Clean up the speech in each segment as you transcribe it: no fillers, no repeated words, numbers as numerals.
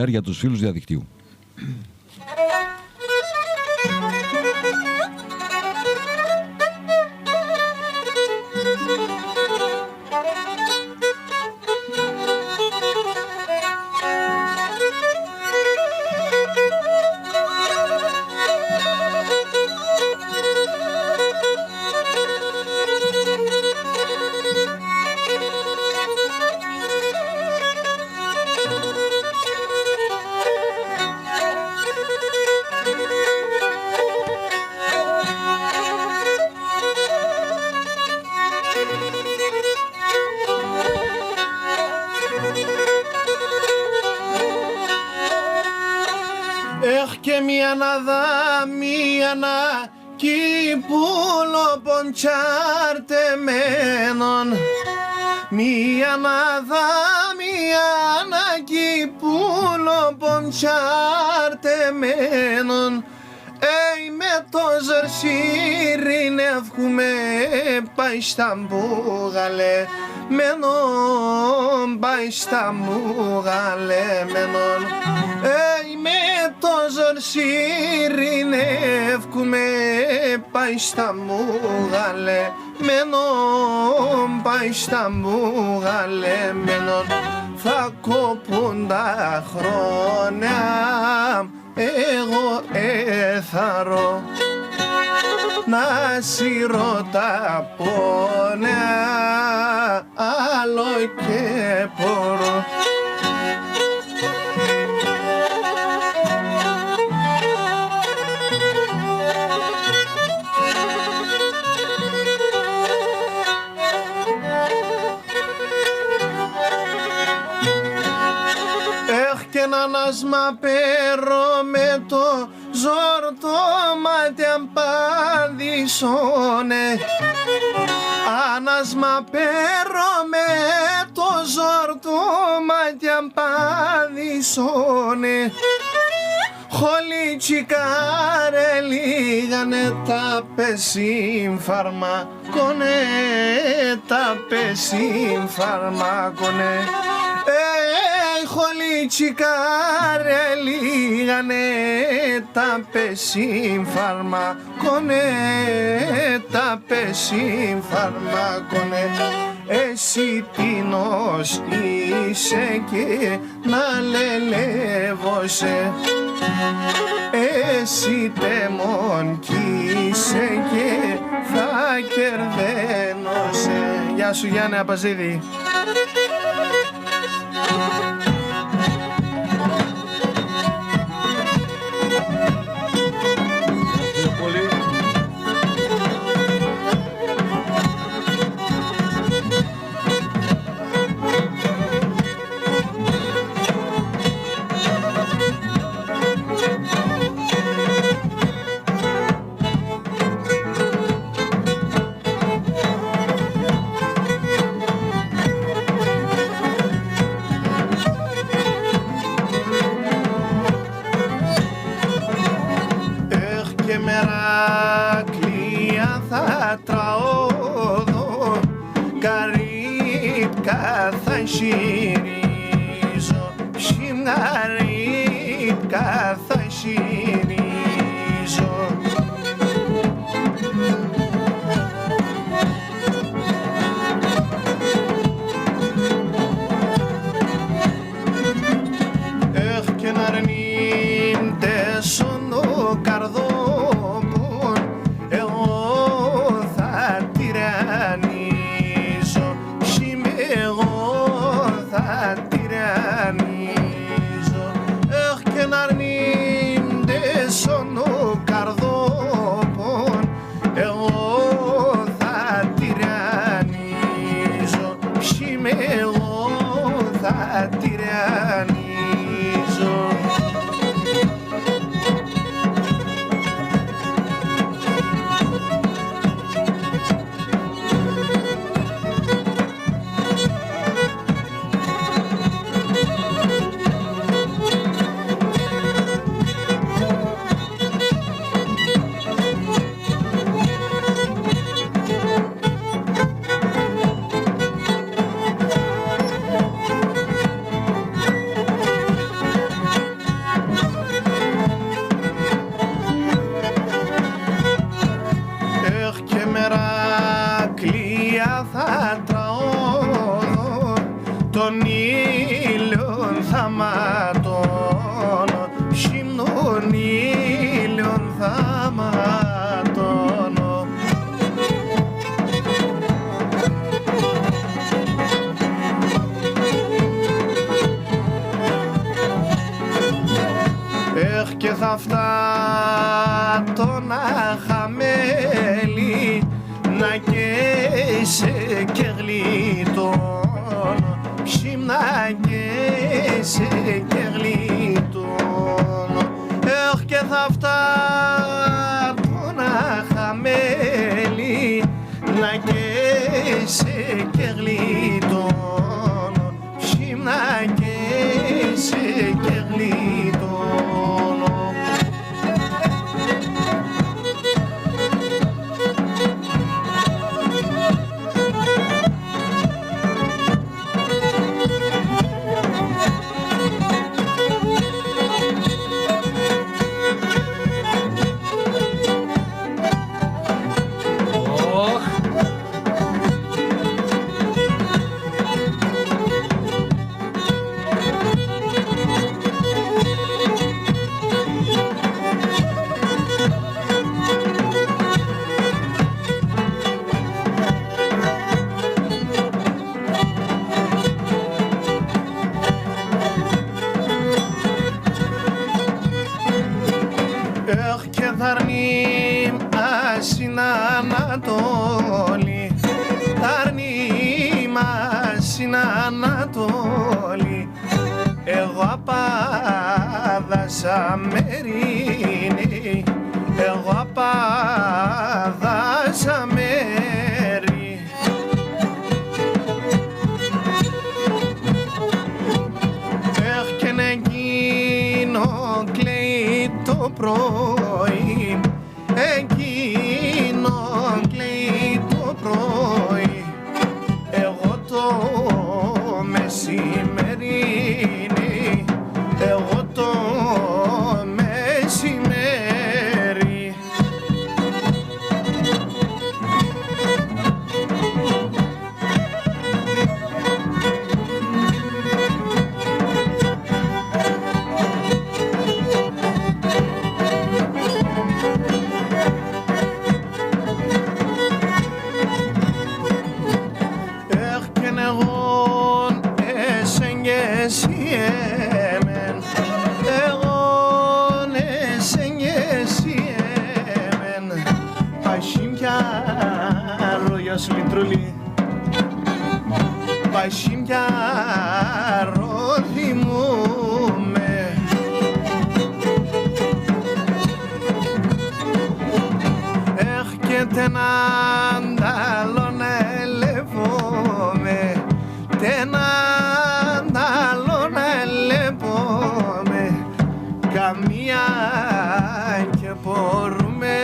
για τους φίλους διαδικτύου. Και μία να δα, μία να κυπούλο ποντσάρτεμένον. Μία να δα, μία να κυπούλο ποντσάρτεμένον. Με το ζερσίριν εύχουμε πάει στα μπουγαλέ μένον, πάει στα μπουγαλέ μένον. Με το ζερσίριν εύχουμε πάει στα μπουγαλέ μένον, πάει στα μπουγαλέ μένον. Θα κόπουν τα χρόνια, εγώ έθαρω να σύρω τα πόνια, άλλο και πορώ. Ανάσμα πέρω με το ζόρτο μάτι αμπάδισόνε. Ανάσμα πέρω με το ζόρτο μάτι αμπάδισόνε. Χολίτσικάρε λίγανε τα πεσίμ φαρμακόνε, τα πεσίμ φαρμακόνε. Χολίτσικάρε λίγανε τα πεσίμ φαρμακόνε, τα πεσίμ φαρμακόνε. Εσύ τίνος είσαι και να λελεύωσε, εσύ τεμόν κι είσαι και θα κερδένωσε. Γεια σου Γιάννη Απαζίδη. Μερακλία θα τραώδω, καρύτκα θα συρίζω, ψιμγαρύτκα θα συρίζω. Και να αρνείται στον καρδό, τυραννίζω, και να αρνείται θαματών, ψημνών ήλιων θαματών. Έχ και θα φτάτω να χαμέλη, να καίσαι και γλιτών, ψημνά καίσαι και γλιτών. Έχ και θα φτάτω να χαμέλη, να καίσαι και γλιτών, ψημνά καίσαι και γλιτών. Έχ και θαρνή μάσιν Ανατόλη, θαρνή μάσιν Ανατόλη, εγώ απάδασα μερίνη, εγώ απάδασα μέρη. Έχ και εκείνο κλαίει το πρωί, εκείνο κλαίει το πρωί, εγώ το μεσημερίνι, εγώ το μεσημέρι. Γεια σου Λιτρούλη. Πασίμιαρο θυμούμαι, έχ και τενάνταλον ελεύομαι, τενάνταλον ελεύομαι, καμία και μπορούμε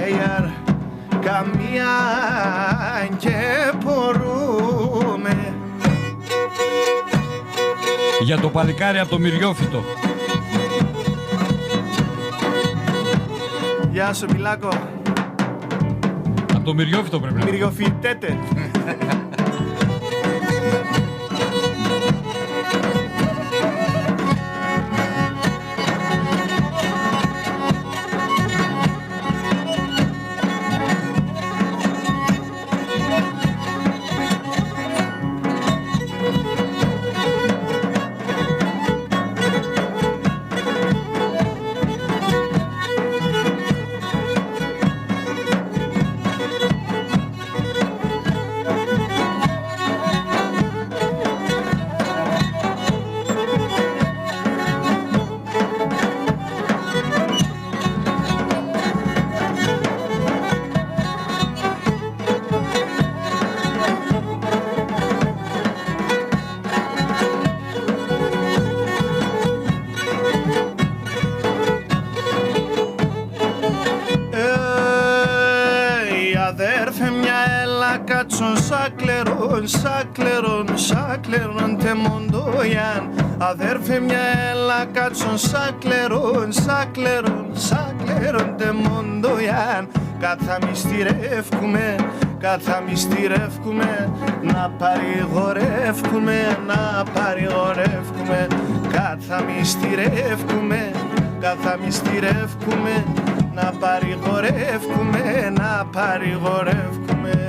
γιαρ, καμία και μπορούμε. Για το παλικάρι από το Μυριόφυτο. Γεια σου Μιλάκο. Από το Μυριόφυτο πρέπει να. Μυριοφυτέτε. Αδέρφε μια έλα κάτσον σακλερών τε μοντοյան. Αδέρφε μια έλα κάτσον σακλερών τε μοντοյան. Καθαμιστηρεύκουμε, να παρηγορεύκουμε, καθαμιστηρεύκουμε, καθαμιστηρεύκουμε, να παρηγορεύκουμε, να παρηγορεύκουμε.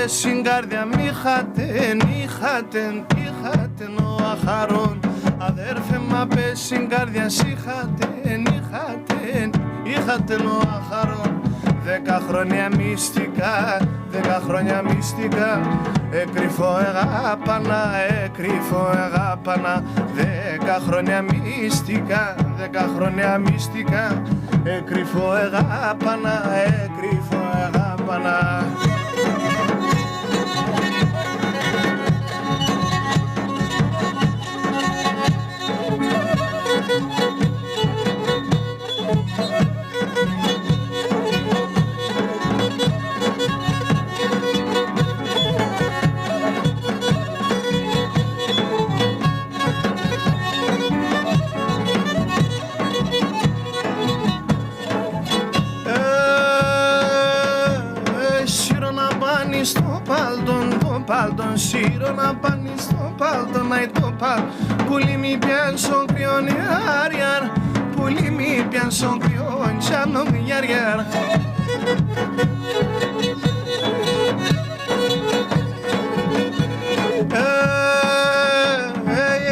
Συγκάρδια μη χάτεν ο αχαρών. Αδέρφε μα πες συγκάρδια είχατεν ο αχαρών. 10 χρόνια μυστικά, 10 χρόνια μυστικά, εκρυφώ εγάπανα, εκρυφώ εγάπανα. 10 χρόνια μυστικά, 10 χρόνια μυστικά, εκρυφώ εγάπανα, εκρυφώ εγάπανα. Παλτον σύρω να πάνει στο παλτον, να το παλ. Πουλί μη πιάν σον κρυόν ιάριαρ, πουλί μη πιάν σον κρυόν τσάνο μη ιάριαρ.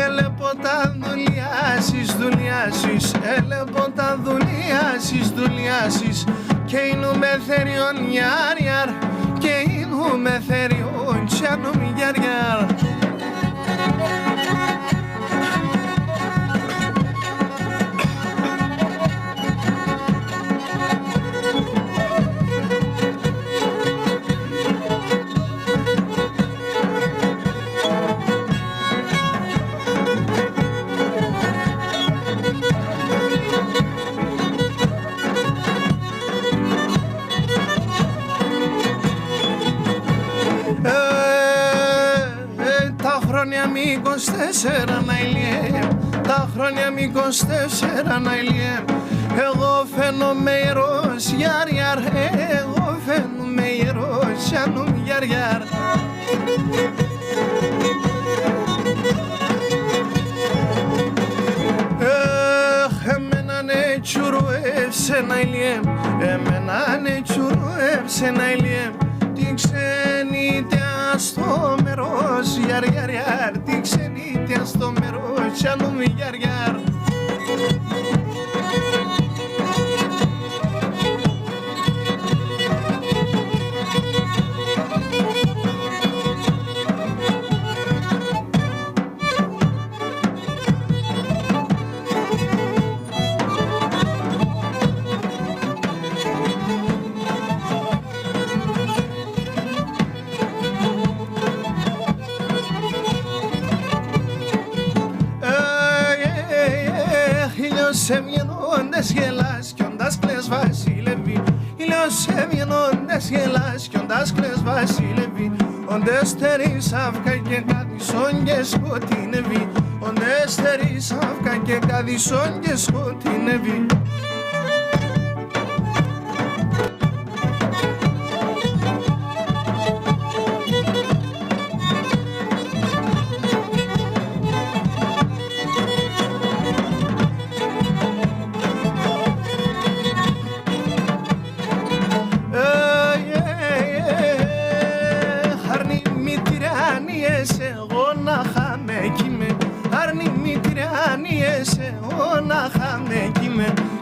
Ελεποτα δουλειάσεις, δουλειάσεις, ελεποτα δουλειάσεις, δουλειάσεις, και είναι θεριόν ιάριαρ, και είναι θεριόν τσάνο μη ιάριαρ. μη 24 να ηλιέ, τα χρόνια μη 24 να ηλιέ. Εγώ φαίνομαι ιερός γιαριαρ, εγώ φαίνομαι ιερός γιανούμ γιαριαρ. Εμένα ναι τσουρουεύσε να ηλιέ, εμένα ναι τσουρουεύσε να ηλιέ. Την ξενίτια στο μέρος, γιαρ γιαρ γιαρ, την ξενίτια στο μέρος, γιανούμ γιαρ γιαρ. Σε μιενόντες γελάς κι όντας κλαις βασίλευει. Ήλιος σε μιενόντες γελάς κι όντας κλαις βασίλευει. Όντες τερείς αύκα και καδισόν και σκοτεινεύει. Όντες τερείς αύκα και καδισόν και σκοτεινεύει.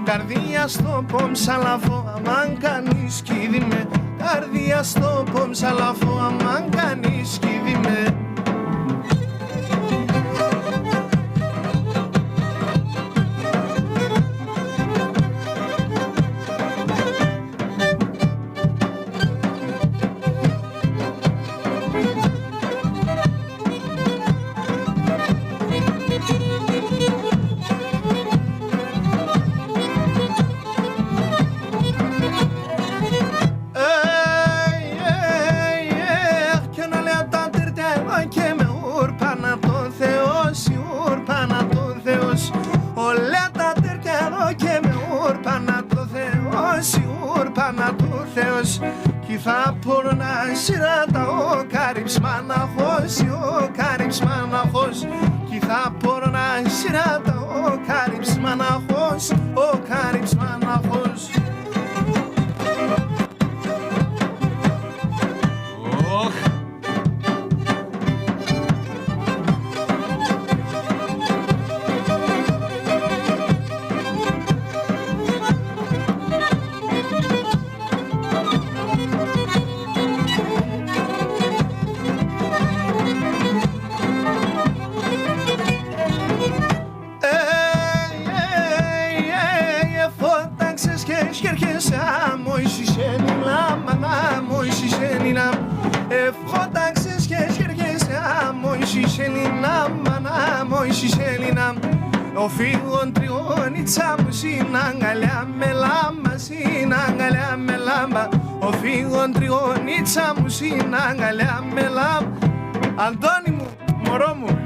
Καρδία στο πομψαλαφό αμάν κάνεις κηδί με. Καρδία στο πομψαλαφό αμάν κάνεις κηδί με. ούρπανα το Θεός, η ούρπανα του Θεός. Κι θα πορνά σειράτα ο καρυψμάναχος, ο καρυψμάναχος. Κι θα πορνά σειράτα ο καρυψμάναχος, ο καρυψμάναχος. Ο φύγον τριών η τσάμου συναγκαλιά με λάμπα, συναγκαλιά με λάμπα. Ο φύγον τριών η τσάμου συναγκαλιά με λάμπα. Αντώνη μου, μωρό μου.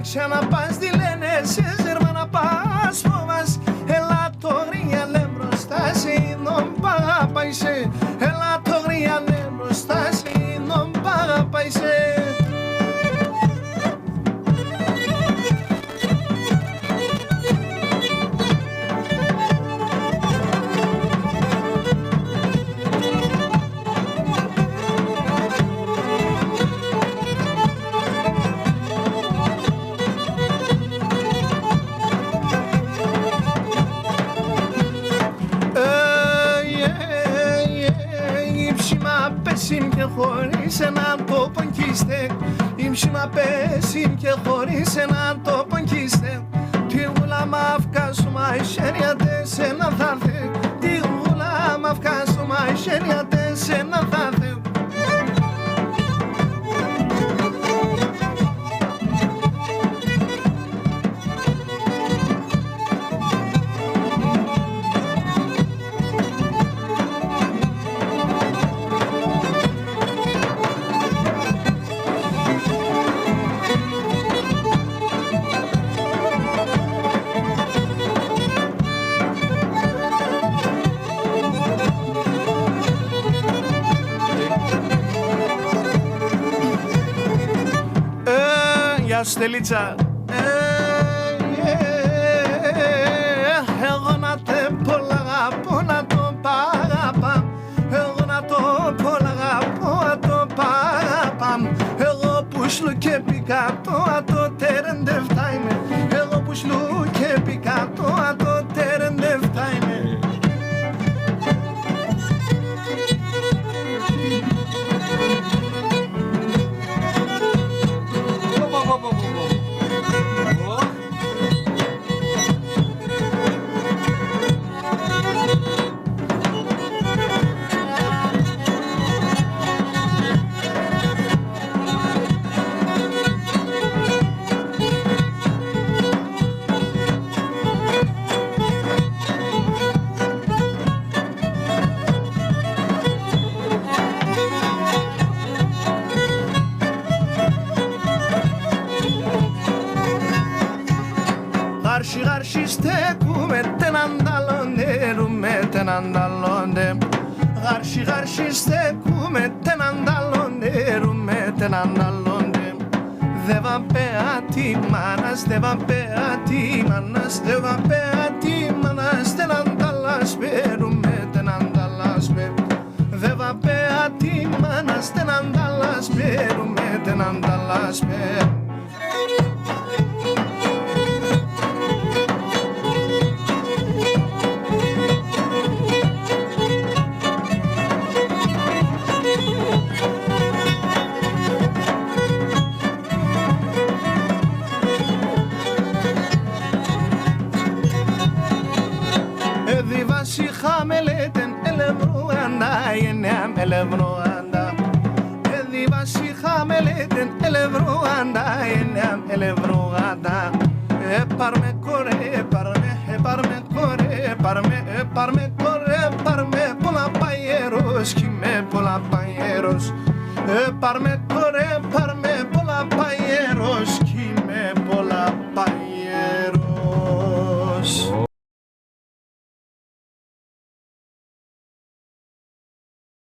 Ξαναπάς τι λένε σε ζέρμα να πας φοβάς. Έλα το γρήγαλε μπροστά σε νόμ παγαπάισε. Έλα το γρήγαλε μπροστά σε νόμ παγαπάισε. Και χωρίς έναν τόπο κίστε, ήμψιμα πέσιν και χωρίς έναν τόπο κίστε. Τι γουλάμα αυκάσουμα ισχέριατε σε έναν θάρθε. Τι γουλάμα αυκάσουμα ισχέριατε σε έναν θάρθε. Στελίτσα, εγώ να τε πολλά αγαπώ να το παραπάμ. Εγώ να το πολλά αγαπώ να το παραπάμ. Εγώ που σλου και πήκα το ατοτερεντεφτά είμαι. Εγώ που σλου και πήκα το ατοτερεντεφτά είμαι. Γάρσι γάρσι στέκουμε τενανταλόντε, ρούμε τενανταλόντε. Γάρσι γάρσι στέκουμε τενανταλόντε, ρούμε τενανταλόντε. Δε βαμπέα τι μάνας, δε βαμπέα τι μάνας, δε βαμπέα τι μάνας, τενανταλάσπε, ρούμε τενανταλάσπε. Δε βαμπέα τι μάνας, τενανταλάσπε, ρούμε τενανταλάσπε. Χαμελέτεν ελευρουάντα, γενναίμ ελευρουάντα. Εδίβαση χαμελέτεν ελευρουάντα, γενναίμ ελευρουάντα. Έπαρμε κορέ, έπαρμε κορέ, έπαρμε κορέ, έπαρμε πολλά παγέρος, κι είμαι πολλά παγέρος. Έπαρμε